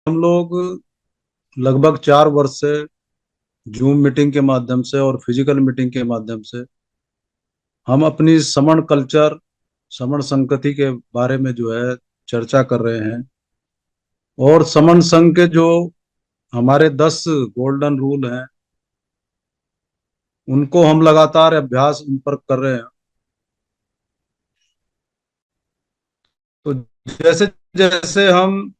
हम लोग लगभग 4 वर्ष से जूम मीटिंग के माध्यम से और फिजिकल मीटिंग के माध्यम से हम अपनी समण कल्चर, समण संस्कृति के बारे में जो है चर्चा कर रहे हैं। और समण संघ के जो हमारे 10 गोल्डन रूल हैं, उनको हम लगातार अभ्यास उन पर कर रहे हैं। तो जैसे जैसे हम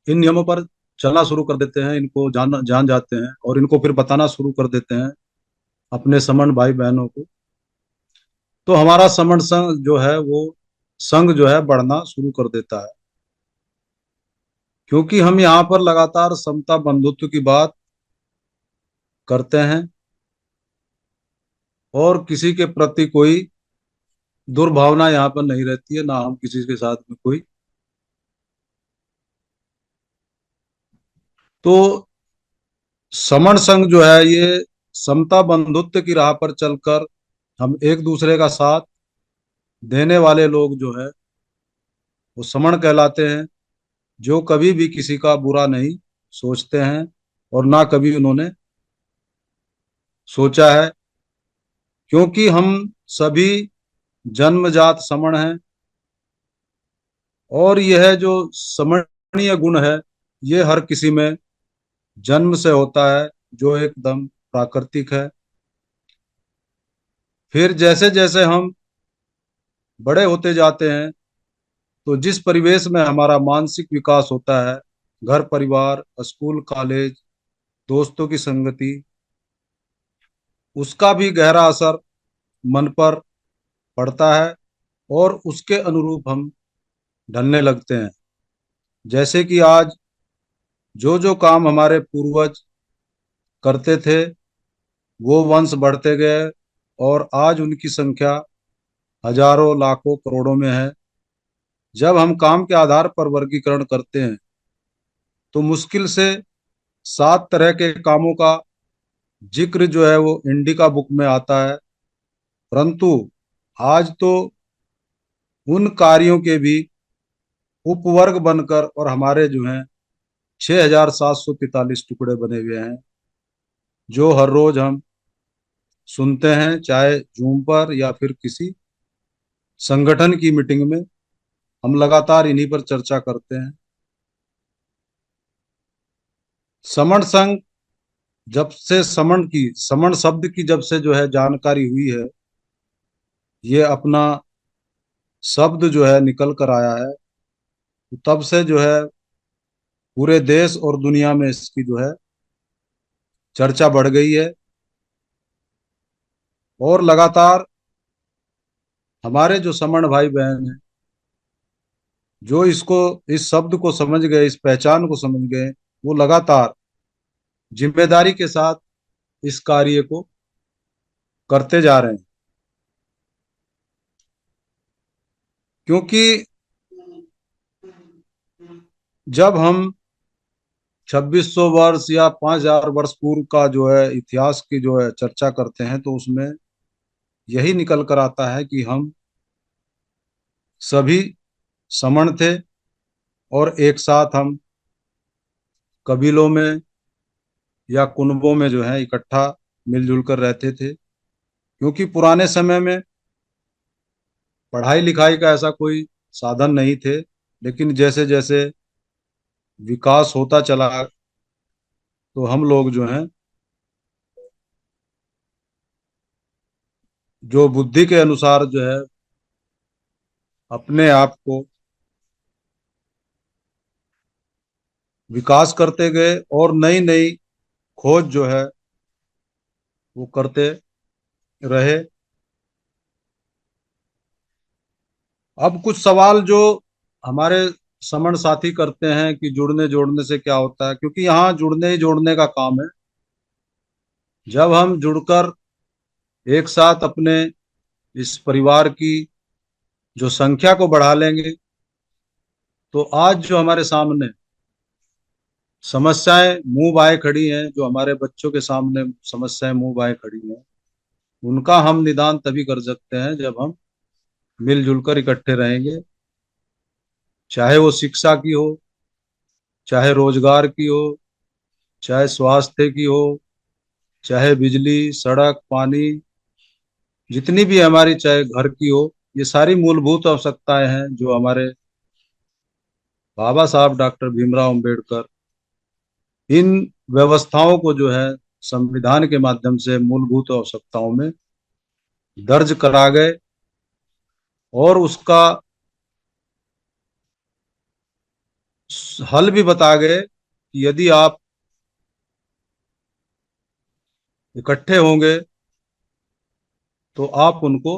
इन नियमों पर चलना शुरू कर देते हैं, इनको जान जाते हैं और इनको फिर बताना शुरू कर देते हैं अपने समण भाई बहनों को, तो हमारा समण संघ जो है वो संघ जो है बढ़ना शुरू कर देता है। क्योंकि हम यहाँ पर लगातार समता बंधुत्व की बात करते हैं और किसी के प्रति कोई दुर्भावना यहाँ पर नहीं रहती है, ना हम किसी के साथ में कोई। तो समण संघ जो है ये समता बंधुत्व की राह पर चलकर हम एक दूसरे का साथ देने वाले लोग जो है वो समण कहलाते हैं, जो कभी भी किसी का बुरा नहीं सोचते हैं और ना कभी उन्होंने सोचा है। क्योंकि हम सभी जन्मजात समण हैं और यह जो समणीय गुण है ये हर किसी में जन्म से होता है, जो एकदम प्राकृतिक है। फिर जैसे जैसे हम बड़े होते जाते हैं तो जिस परिवेश में हमारा मानसिक विकास होता है, घर परिवार, स्कूल कॉलेज, दोस्तों की संगति, उसका भी गहरा असर मन पर पड़ता है और उसके अनुरूप हम ढलने लगते हैं। जैसे कि आज जो जो काम हमारे पूर्वज करते थे वो वंश बढ़ते गए और आज उनकी संख्या हजारों लाखों करोड़ों में है। जब हम काम के आधार पर वर्गीकरण करते हैं तो मुश्किल से 7 तरह के कामों का जिक्र जो है वो इंडिका बुक में आता है। परंतु आज तो उन कार्यों के भी उपवर्ग बनकर और हमारे जो हैं 6,743 टुकड़े बने हुए हैं, जो हर रोज हम सुनते हैं, चाहे जूम पर या फिर किसी संगठन की मीटिंग में हम लगातार इन्हीं पर चर्चा करते हैं। समण संघ, जब से समण शब्द की जब से जो है जानकारी हुई है, ये अपना शब्द जो है निकल कर आया है, तो तब से जो है पूरे देश और दुनिया में इसकी जो है चर्चा बढ़ गई है। और लगातार हमारे जो समण भाई बहन हैं, जो इसको, इस शब्द को समझ गए, इस पहचान को समझ गए, वो लगातार जिम्मेदारी के साथ इस कार्य को करते जा रहे हैं। क्योंकि जब हम 2600 वर्ष या 5,000 वर्ष पूर्व का जो है इतिहास की जो है चर्चा करते हैं, तो उसमें यही निकल कर आता है कि हम सभी समण थे और एक साथ हम कबीलों में या कुनबों में जो है इकट्ठा मिलजुल कर रहते थे। क्योंकि पुराने समय में पढ़ाई लिखाई का ऐसा कोई साधन नहीं थे, लेकिन जैसे जैसे विकास होता चला तो हम लोग जो हैं, जो बुद्धि के अनुसार जो है अपने आप को विकास करते गए और नई नई खोज जो है वो करते रहे। अब कुछ सवाल जो हमारे समण साथी करते हैं कि जुड़ने जोड़ने से क्या होता है, क्योंकि यहाँ जुड़ने ही जोड़ने का काम है। जब हम जुड़कर एक साथ अपने इस परिवार की जो संख्या को बढ़ा लेंगे, तो आज जो हमारे सामने समस्याएं मुंह बाए खड़ी हैं, जो हमारे बच्चों के सामने समस्याएं मुंह बाए खड़ी हैं, उनका हम निदान तभी कर सकते हैं जब हम मिलजुल कर इकट्ठे रहेंगे। चाहे वो शिक्षा की हो, चाहे रोजगार की हो, चाहे स्वास्थ्य की हो, चाहे बिजली, सड़क, पानी, जितनी भी हमारी, चाहे घर की हो, ये सारी मूलभूत आवश्यकताएं हैं जो हमारे बाबा साहब डॉक्टर भीमराव अंबेडकर इन व्यवस्थाओं को जो है संविधान के माध्यम से मूलभूत आवश्यकताओं में दर्ज करा गए, और उसका हल भी बता गए कि यदि आप इकट्ठे होंगे तो आप उनको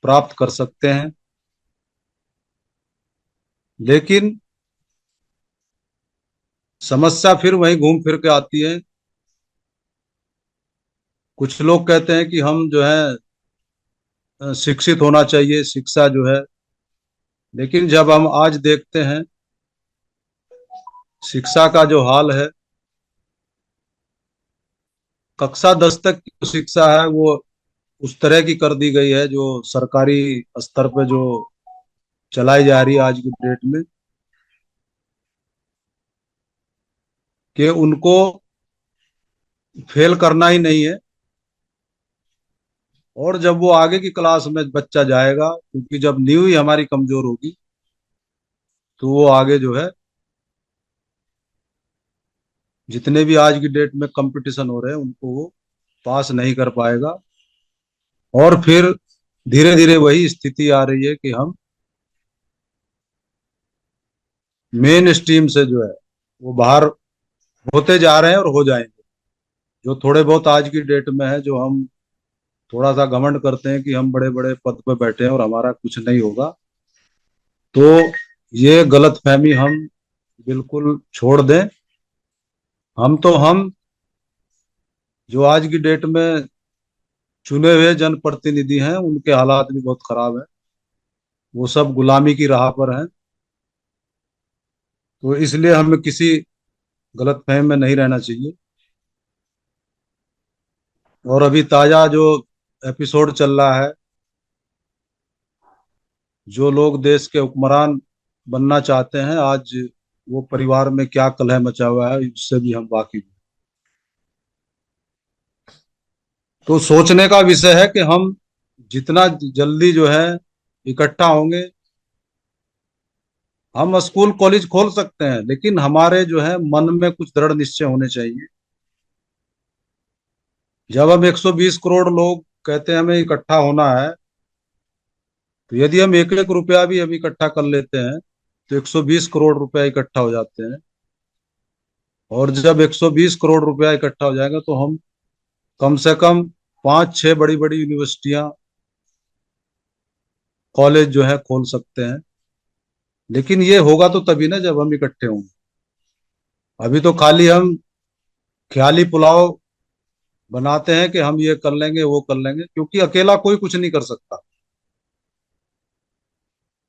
प्राप्त कर सकते हैं। लेकिन समस्या फिर वहीं घूम फिर के आती है। कुछ लोग कहते हैं कि हम जो है शिक्षित होना चाहिए, शिक्षा जो है, लेकिन जब हम आज देखते हैं शिक्षा का जो हाल है, कक्षा 10 तक की जो शिक्षा है वो उस तरह की कर दी गई है जो सरकारी स्तर पे जो चलाई जा रही है आज की डेट में, कि उनको फेल करना ही नहीं है। और जब वो आगे की क्लास में बच्चा जाएगा, क्योंकि जब नींव ही हमारी कमजोर होगी, तो वो आगे जो है जितने भी आज की डेट में कंपटीशन हो रहे हैं उनको वो पास नहीं कर पाएगा। और फिर धीरे धीरे वही स्थिति आ रही है कि हम मेन स्ट्रीम से जो है वो बाहर होते जा रहे हैं और हो जाएंगे। जो थोड़े बहुत आज की डेट में है, जो हम थोड़ा सा घमंड करते हैं कि हम बड़े बड़े पद पे बैठे हैं और हमारा कुछ नहीं होगा, तो ये गलतफहमी हम बिल्कुल छोड़ दें। हम जो आज की डेट में चुने हुए जनप्रतिनिधि हैं, उनके हालात भी बहुत खराब है। वो सब गुलामी की राह पर हैं। तो इसलिए हमें किसी गलतफहमी में नहीं रहना चाहिए। और अभी ताजा जो एपिसोड चल रहा है, जो लोग देश के हुक्मरान बनना चाहते हैं आज, वो परिवार में क्या कलह मचा हुआ है उससे भी हम वाकिफ हैं। तो सोचने का विषय है कि हम जितना जल्दी जो है इकट्ठा होंगे, हम स्कूल कॉलेज खोल सकते हैं, लेकिन हमारे जो है मन में कुछ दृढ़ निश्चय होने चाहिए। जब हम 120 करोड़ लोग कहते हैं हमें इकट्ठा होना है, तो यदि हम एक एक रुपया भी हम इकट्ठा कर लेते हैं तो 120 करोड़ रुपया इकट्ठा हो जाते हैं। और जब 120 करोड़ रुपया इकट्ठा हो जाएगा तो हम कम से कम 5-6 बड़ी बड़ी यूनिवर्सिटियां, कॉलेज जो है खोल सकते हैं। लेकिन ये होगा तो तभी ना जब हम इकट्ठे होंगे। अभी तो खाली हम ख्याली पुलाव बनाते हैं कि हम ये कर लेंगे वो कर लेंगे, क्योंकि अकेला कोई कुछ नहीं कर सकता।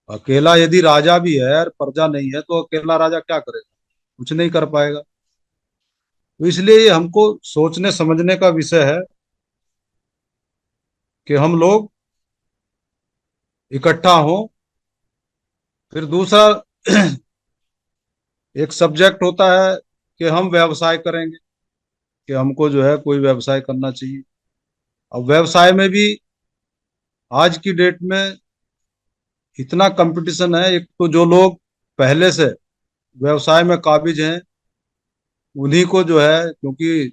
अकेला यदि राजा भी है और प्रजा नहीं है तो अकेला राजा क्या करेगा? कुछ नहीं कर पाएगा। तो इसलिए ये हमको सोचने समझने का विषय है कि हम लोग इकट्ठा हों। फिर दूसरा एक सब्जेक्ट होता है कि हम व्यवसाय करेंगे, कि हमको जो है कोई व्यवसाय करना चाहिए। अब व्यवसाय में भी आज की डेट में इतना कंपटीशन है। एक तो जो लोग पहले से व्यवसाय में काबिज हैं, उन्हीं को जो है, क्योंकि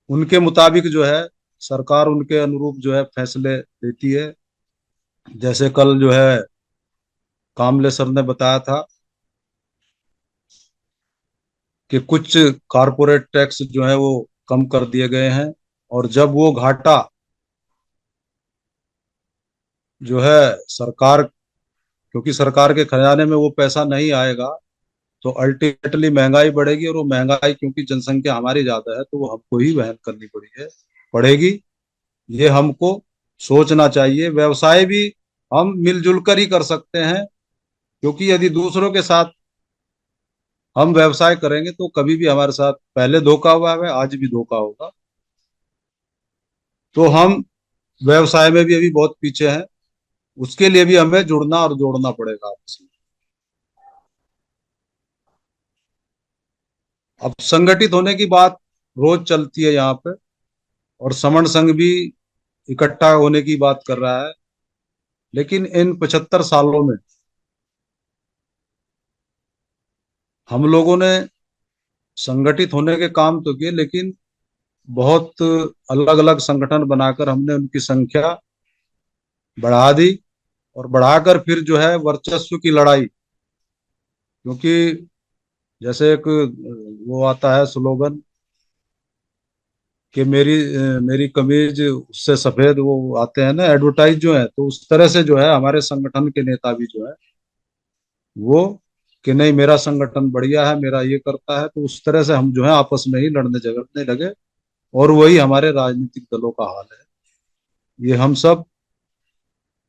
उनके मुताबिक जो है सरकार उनके अनुरूप जो है फैसले लेती है। जैसे कल जो है कामले सर ने बताया था कि कुछ कारपोरेट टैक्स जो है वो कम कर दिए गए हैं, और जब वो घाटा जो है सरकार, क्योंकि सरकार के खजाने में वो पैसा नहीं आएगा, तो अल्टीमेटली महंगाई बढ़ेगी, और वो महंगाई क्योंकि जनसंख्या हमारी ज्यादा है तो वो हमको ही वहन करनी पड़ेगी। ये हमको सोचना चाहिए। व्यवसाय भी हम मिलजुल कर ही कर सकते हैं, क्योंकि यदि दूसरों के साथ हम व्यवसाय करेंगे तो कभी भी हमारे साथ पहले धोखा हुआ है, आज भी धोखा होगा। तो हम व्यवसाय में भी अभी बहुत पीछे हैं। उसके लिए भी हमें जुड़ना और जोड़ना पड़ेगा आपस में। अब संगठित होने की बात रोज चलती है यहाँ पे, और समण संघ भी इकट्ठा होने की बात कर रहा है। लेकिन इन 75 सालों में हम लोगों ने संगठित होने के काम तो किए, लेकिन बहुत अलग अलग संगठन बनाकर हमने उनकी संख्या बढ़ा दी, और बढ़ाकर फिर जो है वर्चस्व की लड़ाई। क्योंकि जैसे एक वो आता है स्लोगन कि मेरी कमीज उससे सफेद, वो आते हैं ना एडवर्टाइज जो है, तो उस तरह से जो है हमारे संगठन के नेता भी जो है वो, कि नहीं मेरा संगठन बढ़िया है, मेरा ये करता है, तो उस तरह से हम जो है आपस में ही लड़ने झगड़ने लगे। और वही हमारे राजनीतिक दलों का हाल है। ये हम सब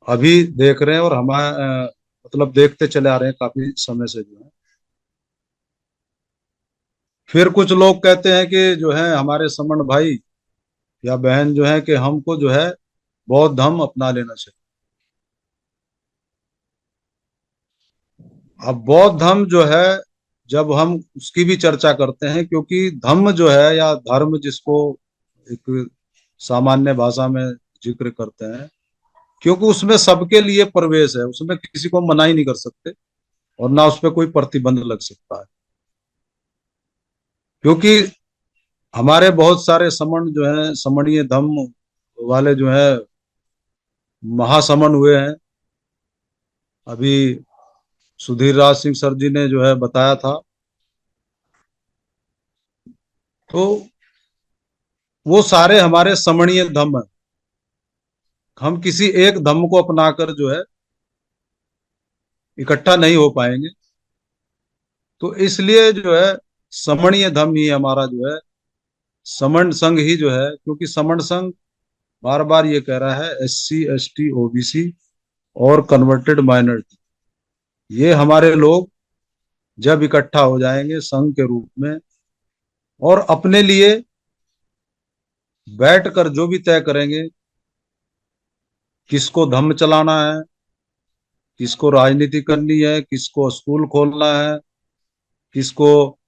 अभी देख रहे हैं, और हमारे मतलब देखते चले आ रहे हैं काफी समय से जो है। फिर कुछ लोग कहते हैं कि जो है हमारे समण भाई या बहन जो है कि हमको जो है बौद्ध धर्म अपना लेना चाहिए। अब बौद्ध धर्म जो है, जब हम उसकी भी चर्चा करते हैं, क्योंकि धम्म जो है या धर्म जिसको एक सामान्य भाषा में जिक्र करते हैं, क्योंकि उसमें सबके लिए प्रवेश है, उसमें किसी को मना ही नहीं कर सकते, और ना उस पर कोई प्रतिबंध लग सकता है। क्योंकि हमारे बहुत सारे समण जो हैं, समणीय धम्म वाले जो है महासमण हुए हैं। अभी सुधीर राज सिंह सर जी ने जो है बताया था। तो वो सारे हमारे समणीय धम्म हैं। हम किसी एक धम्म को अपनाकर जो है इकट्ठा नहीं हो पाएंगे। तो इसलिए जो है समणीय धम्म ही हमारा जो है, समण संघ ही जो है, क्योंकि समण संघ बार बार ये कह रहा है SC ST OBC और कन्वर्टेड माइनॉरिटी, ये हमारे लोग जब इकट्ठा हो जाएंगे संघ के रूप में, और अपने लिए बैठकर जो भी तय करेंगे, किसको धम्म चलाना है, किसको राजनीति करनी है, किसको स्कूल खोलना है, किसको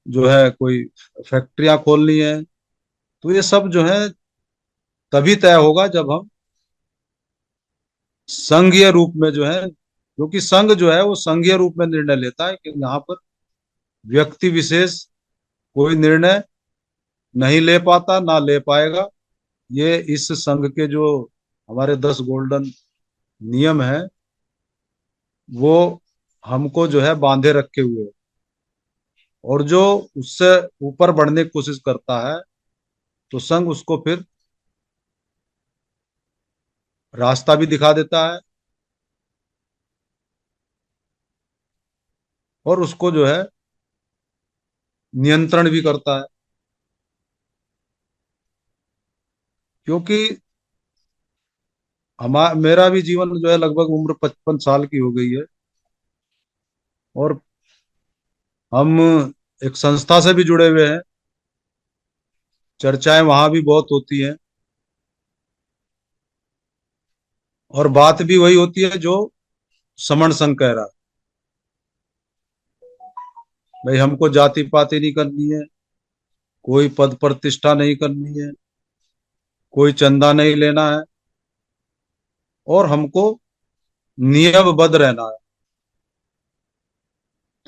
जो है कोई फैक्ट्रियां खोलनी है, तो ये सब जो है तभी तय होगा जब हम संघीय रूप में जो है, क्योंकि संघ जो है वो संघीय रूप में निर्णय लेता है, कि यहाँ पर व्यक्ति विशेष कोई निर्णय नहीं ले पाता, ना ले पाएगा। ये इस संघ के जो हमारे 10 गोल्डन नियम है, वो हमको जो है बांधे रखे हुए है। और जो उससे ऊपर बढ़ने की कोशिश करता है, तो संघ उसको फिर रास्ता भी दिखा देता है, और उसको जो है नियंत्रण भी करता है। क्योंकि मेरा भी जीवन जो है लगभग उम्र 55 साल की हो गई है, और हम एक संस्था से भी जुड़े हुए हैं। चर्चाएं वहां भी बहुत होती हैं, और बात भी वही होती है जो समण संघ कह रहा है। भाई हमको जाति पाति नहीं करनी है, कोई पद प्रतिष्ठा नहीं करनी है, कोई चंदा नहीं लेना है, और हमको नियमबद्ध रहना है।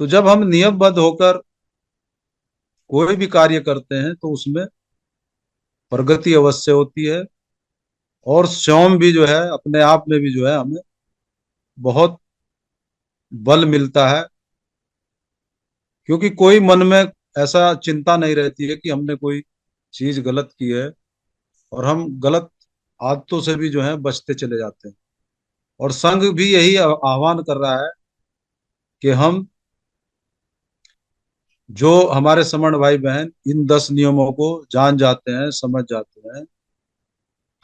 तो जब हम नियमबद्ध होकर कोई भी कार्य करते हैं, तो उसमें प्रगति अवश्य होती है, और स्वयं भी जो है अपने आप में भी जो है हमें बहुत बल मिलता है। क्योंकि कोई मन में ऐसा चिंता नहीं रहती है कि हमने कोई चीज गलत की है, और हम गलत आदतों से भी जो है बचते चले जाते हैं। और संघ भी यही आह्वान कर रहा है कि हम जो हमारे समण भाई बहन इन 10 नियमों को जान जाते हैं, समझ जाते हैं,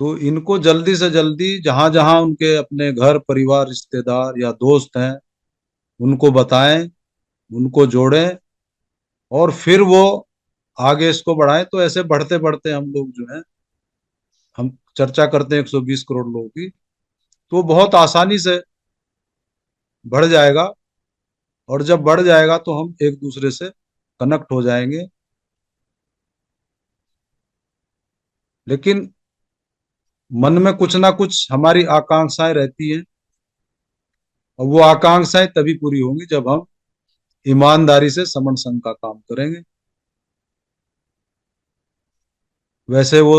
तो इनको जल्दी से जल्दी जहां जहां उनके अपने घर परिवार रिश्तेदार या दोस्त हैं, उनको बताएं, उनको जोड़ें, और फिर वो आगे इसको बढ़ाएं। तो ऐसे बढ़ते बढ़ते हम लोग जो है, हम चर्चा करते हैं 120 करोड़ लोगों की, तो बहुत आसानी से बढ़ जाएगा। और जब बढ़ जाएगा तो हम एक दूसरे से कनेक्ट हो जाएंगे। लेकिन मन में कुछ ना कुछ हमारी आकांक्षाएं रहती हैं, और वो आकांक्षाएं तभी पूरी होंगी जब हम ईमानदारी से समण संघ का काम करेंगे। वैसे वो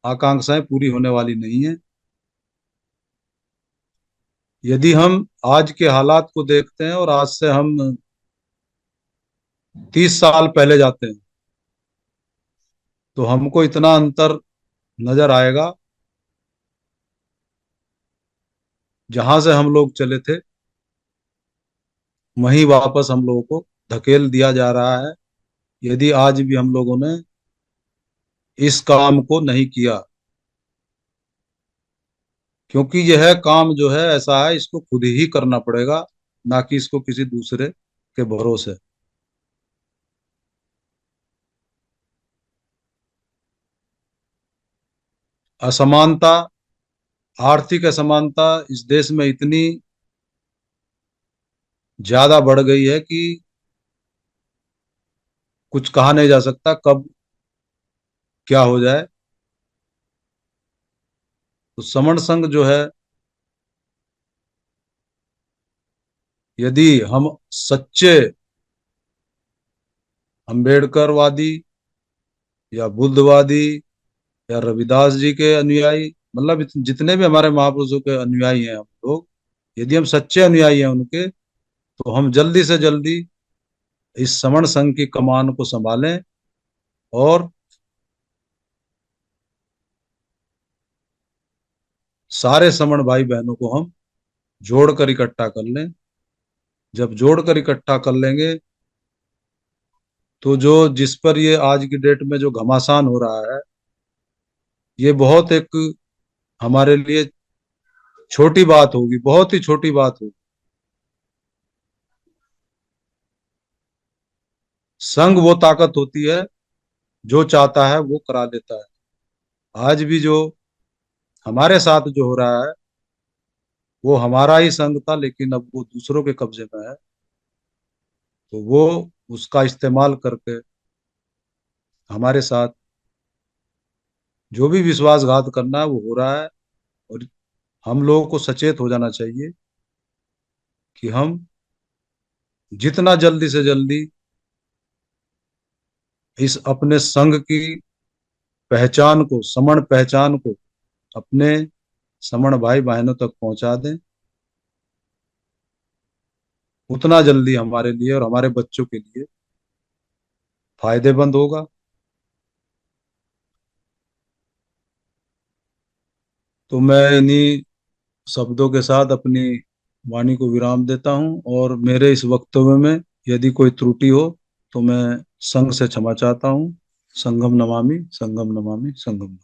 आकांक्षाएं पूरी होने वाली नहीं है। यदि हम आज के हालात को देखते हैं और आज से हम 30 साल पहले जाते हैं, तो हमको इतना अंतर नजर आएगा। जहां से हम लोग चले थे वहीं वापस हम लोगों को धकेल दिया जा रहा है, यदि आज भी हम लोगों ने इस काम को नहीं किया। क्योंकि यह काम जो है ऐसा है, इसको खुद ही करना पड़ेगा, ना कि इसको किसी दूसरे के भरोसे। असमानता, आर्थिक असमानता इस देश में इतनी ज्यादा बढ़ गई है कि कुछ कहा नहीं जा सकता कब क्या हो जाए। तो समण संघ जो है, यदि हम सच्चे अम्बेडकरवादी या बुद्धवादी या रविदास जी के अनुयायी, मतलब जितने भी हमारे महापुरुषों के अनुयायी हैं हम लोग, यदि हम सच्चे अनुयायी हैं उनके, तो हम जल्दी से जल्दी इस समण संघ की कमान को संभालें और सारे समण भाई बहनों को हम जोड़कर इकट्ठा कर लें। जब जोड़कर इकट्ठा कर लेंगे, तो जो जिस पर ये आज की डेट में जो घमासान हो रहा है, ये बहुत एक हमारे लिए छोटी बात होगी, बहुत ही छोटी बात होगी। संघ वो ताकत होती है, जो चाहता है वो करा देता है। आज भी जो हमारे साथ जो हो रहा है, वो हमारा ही संघ था, लेकिन अब वो दूसरों के कब्जे में है। तो वो उसका इस्तेमाल करके हमारे साथ जो भी विश्वासघात करना है वो हो रहा है। और हम लोगों को सचेत हो जाना चाहिए कि हम जितना जल्दी से जल्दी इस अपने संघ की पहचान को, समण पहचान को अपने समण भाई बहनों तक पहुंचा दें, उतना जल्दी हमारे लिए और हमारे बच्चों के लिए फायदेमंद होगा। तो मैं इन्हीं शब्दों के साथ अपनी वाणी को विराम देता हूं, और मेरे इस वक्तव्य में यदि कोई त्रुटि हो तो मैं संघ से क्षमा चाहता हूं। संगम नमामि, संगम नमामि, संगम नमामि।